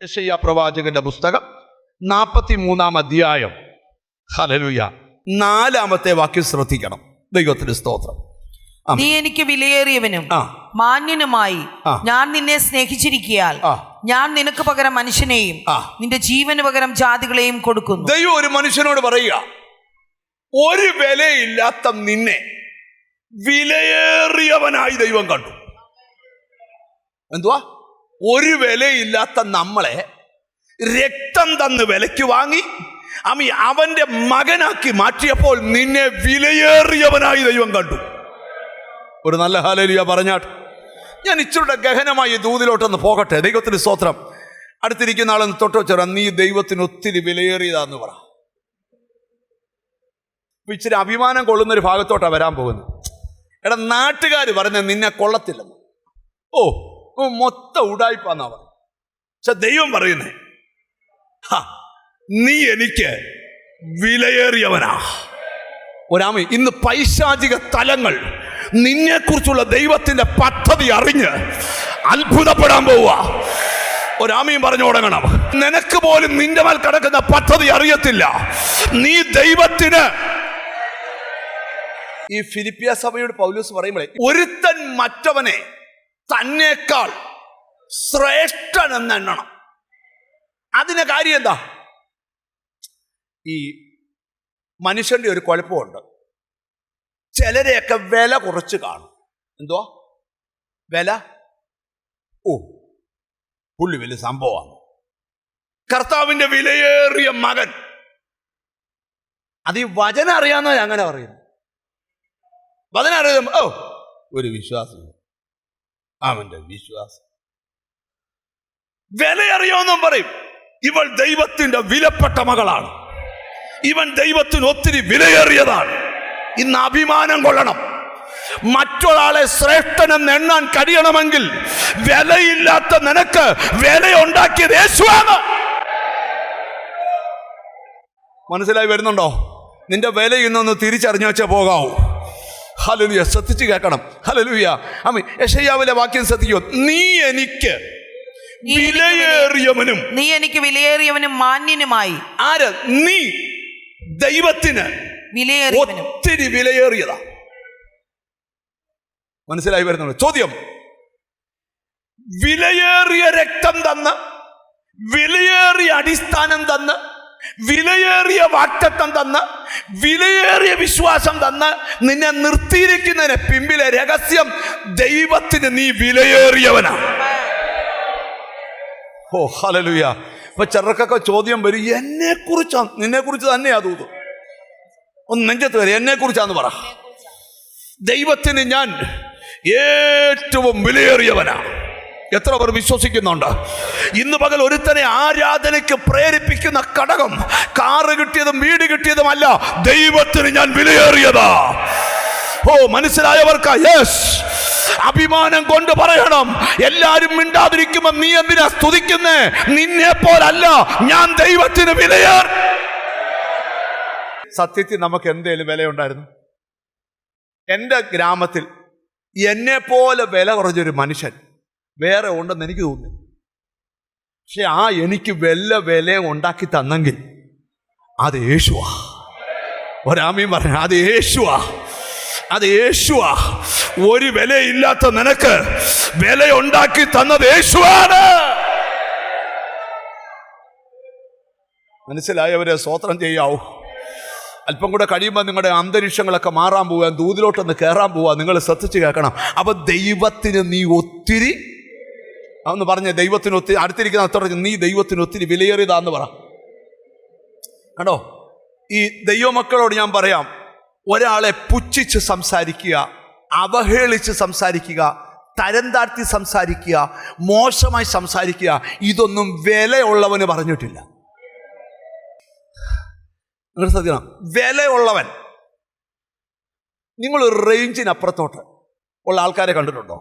യെശയ്യാ പ്രവാചകന്റെ പുസ്തകം 43-ാം അധ്യായം. ഹല്ലേലൂയ. 4-ാമത്തെ വാക്യം ശ്രദ്ധിക്കണം. ദൈവത്തിന് സ്തോത്രം. നീ എനിക്ക് വിലയേറിയവനും മാന്യനുമായി ഞാൻ നിന്നെ സ്നേഹിച്ചിരിക്കയാൽ ഞാൻ നിനക്ക് പകരം മനുഷ്യനെയും നിന്റെ ജീവന് പകരം ജാതികളെയും കൊടുക്കുന്നു. ദൈവം ഒരു മനുഷ്യനോട് പറയുക, ഒരു വിലയില്ലാത്ത നിന്നെ വിലയേറിയവനായി ദൈവം കണ്ടു. എന്തുവാ? ഒരു വിലയില്ലാത്ത നമ്മളെ രക്തം തന്ന് വിലയ്ക്ക് വാങ്ങി അവന്റെ മകനാക്കി മാറ്റിയപ്പോൾ നിന്നെ വിലയേറിയവനായി ദൈവം കണ്ടു. ഒരു നല്ല ഹല്ലേലൂയ പറഞ്ഞാട്ട്. ഞാൻ ഇച്ചിരുടെ ഗഹനമായി ദൂതിലോട്ടൊന്ന് പോകട്ടെ. ദൈവത്തിന് സ്തോത്രം. അടുത്തിരിക്കുന്ന ആളൊന്ന് തൊട്ട് വെച്ചാൽ നീ ദൈവത്തിന് ഒത്തിരി വിലയേറിയതാന്ന് പറ. ഇച്ചിരി അഭിമാനം കൊള്ളുന്നൊരു ഭാഗത്തോട്ടാണ് വരാൻ പോകുന്നത്. എടാ, നാട്ടുകാർ പറയുന്നത് നിന്നെ കൊള്ളത്തില്ലെന്ന്. മൊത്തം ഉടായിപ്പാന്നാ പറയുന്നത്. പക്ഷെ ദൈവം പറയുന്നേ, നീ എനിക്ക് വിലയേറിയവനാ. ഒരാമി ഇന്ന് പൈശാചിക തലങ്ങൾ നിന്നെക്കുറിച്ചുള്ള ദൈവത്തിന്റെ പദ്ധതി അറിഞ്ഞ് അത്ഭുതപ്പെടാൻ പോവുക. ഒരാമയും പറഞ്ഞു തുടങ്ങണം. നിനക്ക് പോലും നിന്റെ മേൽ കിടക്കുന്ന പദ്ധതി അറിയത്തില്ല. നീ ദൈവത്തിന്. ഈ ഫിലിപ്പിയ സഭയോട് പൗലോസ് പറയുമ്പോഴേ, ഒരുത്തൻ മറ്റവനെ തന്നേക്കാൾ ശ്രേഷ്ഠൻ എന്ന് എണ്ണണം. അതിന് കാര്യം എന്താ? ഈ മനുഷ്യന്റെ ഒരു കുഴപ്പമുണ്ട്. ചിലരെയൊക്കെ വില കുറച്ച് കാണും. എന്തോ വില? പുള്ളി വലിയ സംഭവമാണ്. കർത്താവിന്റെ വിലയേറിയ മകൻ. അത് ഈ വചനം അറിയാവുന്ന അങ്ങനെ പറയുന്നു. വചനം അറിയാം. ഒരു വിശ്വാസം, അവന്റെ വിശ്വാസം. വിലയറിയാമെന്നും പറയും. ഇവൾ ദൈവത്തിന്റെ വിലപ്പെട്ട മകളാണ്. ഇവൻ ദൈവത്തിന് ഒത്തിരി വിലയേറിയതാണ്. ഇന്ന് അഭിമാനം കൊള്ളണം. മറ്റൊരാളെ ശ്രേഷ്ഠനെന്ന് എണ്ണാൻ കഴിയണമെങ്കിൽ വിലയില്ലാത്ത നിനക്ക് വിലയുണ്ടാക്കിയത് യേശുവാണ്. മനസ്സിലായി വരുന്നുണ്ടോ? നിന്റെ വില ഇന്നൊന്ന് തിരിച്ചറിഞ്ഞു വെച്ചാൽ പോകാവൂ. ഹല്ലേലൂയ. ശ്രദ്ധിച്ച് കേൾക്കണം. ഹല്ലേലൂയ. യെശയ്യാവിലെ വാക്യം ശ്രദ്ധിക്കൂ. നീ എനിക്ക് വിലയേറിയവനും, നീ എനിക്ക് വിലയേറിയവനും മാന്യനുമായി. ആര്? നീ ദൈവത്തിന് ഒത്തിരി വിലയേറിയതാ. മനസ്സിലായി വരുന്നുള്ളൂ. ചോദ്യം, വിലയേറിയ രക്തം തന്ന്, വിലയേറിയ അടിസ്ഥാനം തന്ന്, വിലയേറിയ വാക്തത്വം തന്ന്, വിലയേറിയ വിശ്വാസം തന്ന് നിന്നെ നിർത്തിയിരിക്കുന്നതിന് പിമ്പിലെ രഹസ്യം ദൈവത്തിന് നീ വിലയേറിയവനാ. ഹല്ലേലൂയ. ഇപ്പൊ ചിലർക്കൊക്കെ ചോദ്യം വരും, എന്നെ കുറിച്ചാ? നിന്നെ കുറിച്ച് തന്നെയാ തോന്നുന്നു. ഒന്ന് നെഞ്ചത്ത് വരെ എന്നെ കുറിച്ചാന്ന് പറ. ദൈവത്തിന് ഞാൻ ഏറ്റവും വിലയേറിയവനാ. എത്ര പേർ വിശ്വസിക്കുന്നുണ്ട്? ഇന്ന് പകൽ ഒരുത്തനെ ആരാധനയ്ക്ക് പ്രേരിപ്പിക്കുന്ന ഘടകം കാറ് കിട്ടിയതും വീട് കിട്ടിയതുമല്ല, ദൈവത്തിന് ഞാൻ വിലയേറിയതാ. മനസ്സിലായവർക്കാ? യെസ്. അഭിമാനം കൊണ്ട് പറയണം. എല്ലാരും മിണ്ടാതിരിക്കുമ്പോ നീ എന്തിനാ സ്തുതിക്കുന്നേ? നിന്നെ പോലല്ല, ഞാൻ ദൈവത്തിന് വിലയേറി. സത്യത്തിൽ നമുക്ക് എന്തേലും വിലയുണ്ടായിരുന്നു? എൻ്റെ ഗ്രാമത്തിൽ എന്നെ പോലെ വില കുറഞ്ഞൊരു മനുഷ്യൻ വേറെ ഉണ്ടെന്ന് എനിക്ക് തോന്നി. പക്ഷെ എനിക്ക് വല്ല വിലയും ഉണ്ടാക്കി തന്നെങ്കിൽ അത് യേശുവാ. ഒരാമീൻ പറഞ്ഞ അത് യേശുവാ. അത് യേശുവാ. ഒരു വിലയില്ലാത്ത നിനക്ക് വിലയുണ്ടാക്കി തന്നത് യേശുവാണ്. മനസ്സിലായവരെ സ്തോത്രം ചെയ്യാവൂ. അല്പം കൂടെ കഴിയുമ്പോൾ നിങ്ങളുടെ അന്തരീക്ഷങ്ങളൊക്കെ മാറാൻ പോവുക, ദൂതിലോട്ടൊന്ന് കയറാൻ പോവുക. നിങ്ങൾ ശ്രദ്ധിച്ച് കേൾക്കണം. അപ്പൊ ദൈവത്തിന് നീ ഒത്തിരി, അതൊന്ന് പറഞ്ഞ ദൈവത്തിന് ഒത്തിരി. അടുത്തിരിക്കുന്ന അത്ര നീ ദൈവത്തിന് ഒത്തിരി വിലയേറിയതാന്ന് പറ. കണ്ടോ? ഈ ദൈവമക്കളോട് ഞാൻ പറയാം, ഒരാളെ പുച്ഛിച്ച് സംസാരിക്കുക, അവഹേളിച്ച് സംസാരിക്കുക, തരം താഴ്ത്തി സംസാരിക്കുക, മോശമായി സംസാരിക്കുക, ഇതൊന്നും വിലയുള്ളവന് പറഞ്ഞിട്ടില്ല. നിങ്ങൾ ശ്രദ്ധിക്കണം. വിലയുള്ളവൻ. നിങ്ങൾ റേഞ്ചിനപ്പുറത്തോട്ട് ഉള്ള ആൾക്കാരെ കണ്ടിട്ടുണ്ടോ?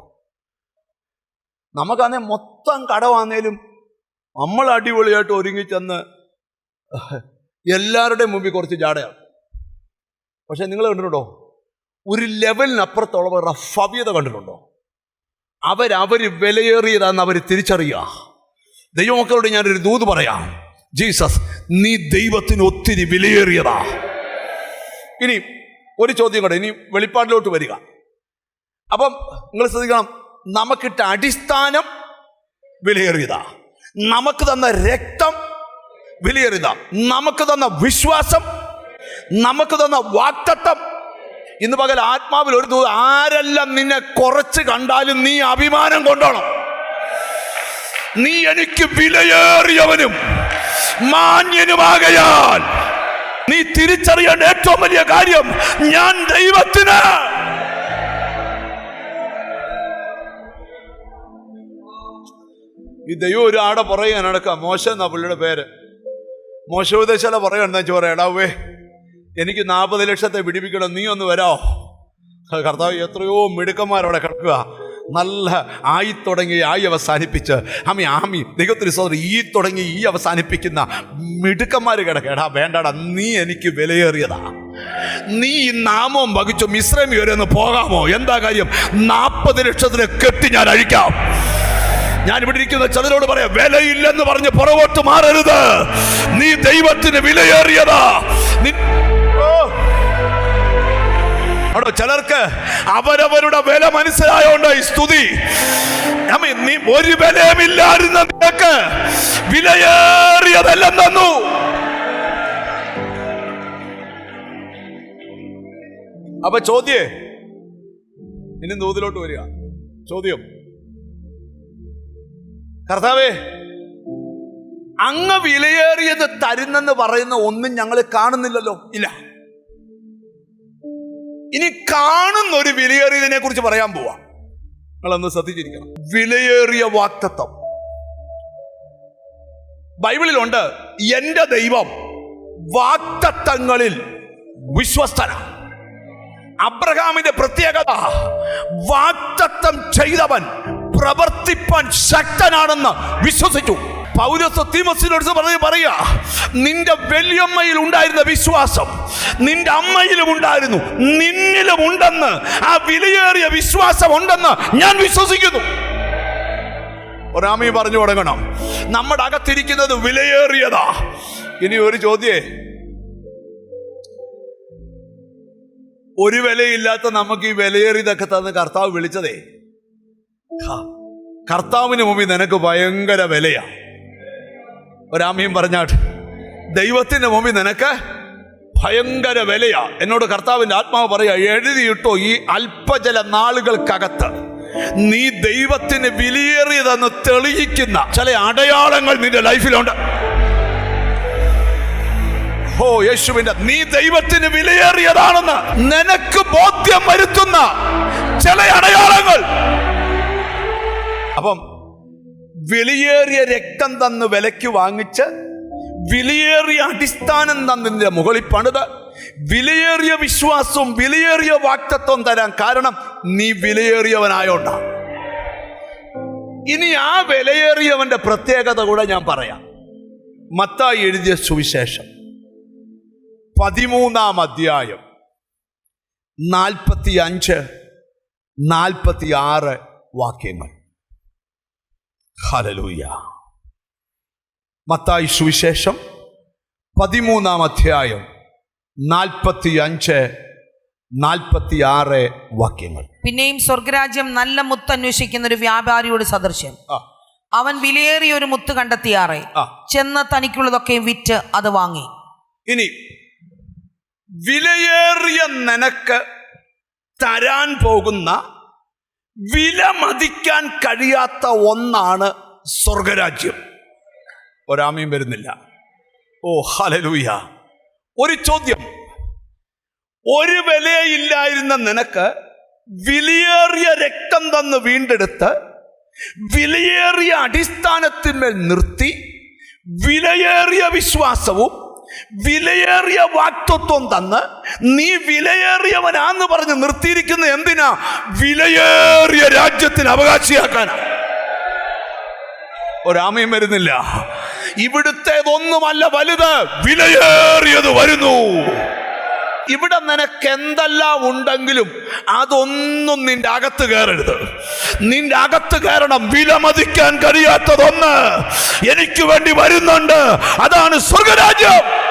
നമുക്കാണെ മൊത്തം കടമാന്നേലും നമ്മൾ അടിപൊളിയായിട്ട് ഒരുങ്ങിച്ചെന്ന് എല്ലാവരുടെയും മുമ്പിൽ കുറച്ച് ജാടയാണ്. പക്ഷെ നിങ്ങൾ കണ്ടിട്ടുണ്ടോ? ഒരു ലെവലിനപ്പുറത്തുള്ളവരുടെ ഭവ്യത കണ്ടിട്ടുണ്ടോ? അവർ വിലയേറിയതാണെന്ന് അവർ തിരിച്ചറിയുക. ദൈവമക്കളോട് ഞാനൊരു ദൂത് പറയാം. ജീസസ്, നീ ദൈവത്തിന് ഒത്തിരി വിലയേറിയതാ. ഇനി ഒരു ചോദ്യം കൂടെ, ഇനി വെളിപ്പാടിലോട്ട് വരിക. അപ്പം നിങ്ങൾ ശ്രദ്ധിക്കണം, നമുക്കിട്ട അടിസ്ഥാനം വിലയേറിയതാ, നമുക്ക് തന്ന രക്തം വിലയേറിയതാ, നമുക്ക് തന്ന വിശ്വാസം, നമുക്ക് തന്ന വാഗ്ദത്തം. ഇന്ന് പകൽ ആത്മാവിൽ ഒരു ദൂത്, ആരെല്ലാം നിന്നെ കുറച്ച് കണ്ടാലും നീ അഭിമാനം കൊണ്ടോണം. നീ എനിക്ക് വിലയേറിയവനും മാന്യനുമാകയാൽ നീ തിരിച്ചറിയേണ്ട ഏറ്റവും വലിയ കാര്യം, ഞാൻ ദൈവത്തിന്. ഈ ദൈവം ഒരു ആടെ പറയാൻ നടക്കാം. മോശ എന്നാ പുള്ളിയുടെ പേര്. മോശോപദേശല പറയാണെന്ന് വെച്ചാൽ പറയാം, എടാവേ എനിക്ക് 40 ലക്ഷത്തെ പിടിപ്പിക്കണം, നീ ഒന്ന് വരാമോ? കർത്താവ്, എത്രയോ മിടുക്കന്മാരവിടെ കിടക്കുക, നല്ല ആയി തുടങ്ങി ആയി അവസാനിപ്പിച്ച് ആമി ദൈവത്തിന് സോദരി ഈ തുടങ്ങി ഈ അവസാനിപ്പിക്കുന്ന മിടുക്കന്മാർ കിടക്കേടാ. വേണ്ടടാ, നീ എനിക്ക് വിലയേറിയതാ. നീ ഈ നാമം വഹിച്ചു മിസ്രൈമി വരെ ഒന്ന് പോകാമോ? എന്താ കാര്യം? 40 ലക്ഷത്തിന് കെട്ടി ഞാൻ അഴിക്കാം. ഞാൻ ഇവിടെ ഇരിക്കുന്ന ചിലരോട് പറയാം, വിലയില്ലെന്ന് പറഞ്ഞ് പുറകോട്ട് മാറരുത്. നീ ദൈവത്തിന് വിലയേറിയതാ. ചിലർക്ക് അവരവരുടെ വില മനസ്സിലായോണ്ട് ഈ സ്തുതി. നീ ഒരു വിലയുമില്ലായിരുന്ന നിനക്ക് വിലയേറിയതെല്ലാം തന്നു. അപ്പൊ ചോദ്യേ, ഇനി ദൂതിലോട്ട് വരിക. ചോദ്യം, കർത്താവേ, അങ്ങ് വിലയേറിയത് തരുന്നെന്ന് പറയുന്ന ഒന്നും ഞങ്ങൾ കാണുന്നില്ലല്ലോ. ഇല്ല. ഇനി കാണുന്ന ഒരു വിലയേറിയതിനെ കുറിച്ച് പറയാൻ പോവാ. നിങ്ങളൊന്ന് ശ്രദ്ധിച്ചിരിക്കണം. വിലയേറിയ വാഗ്ദത്തം ബൈബിളിലുണ്ട്. എന്റെ ദൈവം വാഗ്ദത്തങ്ങളിൽ വിശ്വസ്തനാണ്. അബ്രഹാമിന്റെ പ്രത്യേകത, വാഗ്ദത്തം ചെയ്തവൻ പ്രവർത്തിപ്പാൻ ശക്തനാണെന്ന് വിശ്വസിച്ചു. പൗലോസ് തീമോഥെയോസിനോട് പറയാ, നിന്റെ വലിയമ്മയിൽ ഉണ്ടായിരുന്ന വിശ്വാസം നിന്റെ അമ്മയിലും ഉണ്ടായിരുന്നു, നിന്നിലും ഉണ്ടെന്ന്. ആ വിലയേറിയ വിശ്വാസം ഉണ്ടെന്ന് ഞാൻ വിശ്വസിക്കുന്നു. ഒരാമയും പറഞ്ഞു തുടങ്ങണം. നമ്മുടെ അകത്തിരിക്കുന്നത് വിലയേറിയതാ. ഇനി ഒരു ചോദ്യേ, ഒരു വിലയില്ലാത്ത നമുക്ക് ഈ വിലയേറിയതൊക്കെ തന്ന് കർത്താവ് വിളിച്ചതേ, കർത്താവിന് മുമ്പിൽ നിനക്ക് ഭയങ്കര വിലയാ. ഒരാമയും പറഞ്ഞാട്ട്, ദൈവത്തിന്റെ മുമ്പിൽ നിനക്ക് ഭയങ്കര വിലയാ. എന്നോട് കർത്താവിന്റെ ആത്മാവ് പറയാ, എഴുതിയിട്ടോ, ഈ അല്പജല നാളുകൾക്കകത്ത് നീ ദൈവത്തിന് വിലയേറിയതെന്ന് തെളിയിക്കുന്ന ചില അടയാളങ്ങൾ നിന്റെ ലൈഫിലുണ്ട്. ഓ യേശുവിന്റെ, നീ ദൈവത്തിന് വിലയേറിയതാണെന്ന് നിനക്ക് ബോധ്യം വരുത്തുന്ന ചില അടയാളങ്ങൾ. അപ്പം വിലയേറിയ രക്തം തന്ന് വിലയ്ക്ക് വാങ്ങിച്ച്, വിലയേറിയ അടിസ്ഥാനം തന്നതിന്റെ മുകളിൽ പണിത്, വിലയേറിയ വിശ്വാസവും വിലയേറിയ വാഗ്ദത്തവും തരാൻ കാരണം നീ വിലയേറിയവനായോണ്ട. ഇനി ആ വിലയേറിയവന്റെ പ്രത്യേകത കൂടെ ഞാൻ പറയാം. മത്തായി എഴുതിയ സുവിശേഷം 13-ാം അധ്യായം 45-46 വാക്യങ്ങൾ. ഹല്ലേലൂയ. മത്തായി സുവിശേഷം 13-ാം അധ്യായം 45-46 വാക്യങ്ങൾ. പിന്നെയും സ്വർഗരാജ്യം നല്ല മുത്ത് അന്വേഷിക്കുന്ന ഒരു വ്യാപാരിയോട് സദൃശ്യം. അവൻ വിലയേറിയ ഒരു മുത്ത് കണ്ടെത്തിയാറെ, ചെന്ന് തനിക്കുള്ളതൊക്കെ വിറ്റ് അത് വാങ്ങി. ഇനി വിലയേറിയ നിനക്ക് തരാൻ പോകുന്ന, വില മതിക്കാൻ കഴിയാത്ത ഒന്നാണ് സ്വർഗരാജ്യം. ഒരാമയും വരുന്നില്ല. ഓ ഹല്ലേലൂയ. ഒരു ചോദ്യം, ഒരു വിലയില്ലായിരുന്ന നിനക്ക് വിലയേറിയ രക്തം തന്ന് വീണ്ടെടുത്ത്, വിലയേറിയ അടിസ്ഥാനത്തിന്മേൽ നിർത്തി, വിലയേറിയ വിശ്വാസവും വിലയേറിയ വാഗ്ദത്തവും തന്ന് നീ വിലയേറിയവനാന്ന് പറഞ്ഞ് നിർത്തിയിരിക്കുന്ന എന്തിനാ? വിലയേറിയ രാജ്യത്തിന് അവകാശിയാക്കാനാ. ഒരാമയും വരുന്നില്ല. ഇവിടുത്തേതൊന്നുമല്ല വലുത്, വിലയേറിയത് വരുന്നു. ഇവിടെ നിനക്ക് എന്തെല്ലാം ഉണ്ടെങ്കിലും അതൊന്നും നിന്റെ അകത്ത് കയറരുത്. നിന്റെ അകത്ത് കയറണം. വിലമതിക്കാൻ കഴിയാത്തതൊന്ന് എനിക്ക് വേണ്ടി വരുന്നുണ്ട്. അതാണ് സ്വർഗരാജ്യം.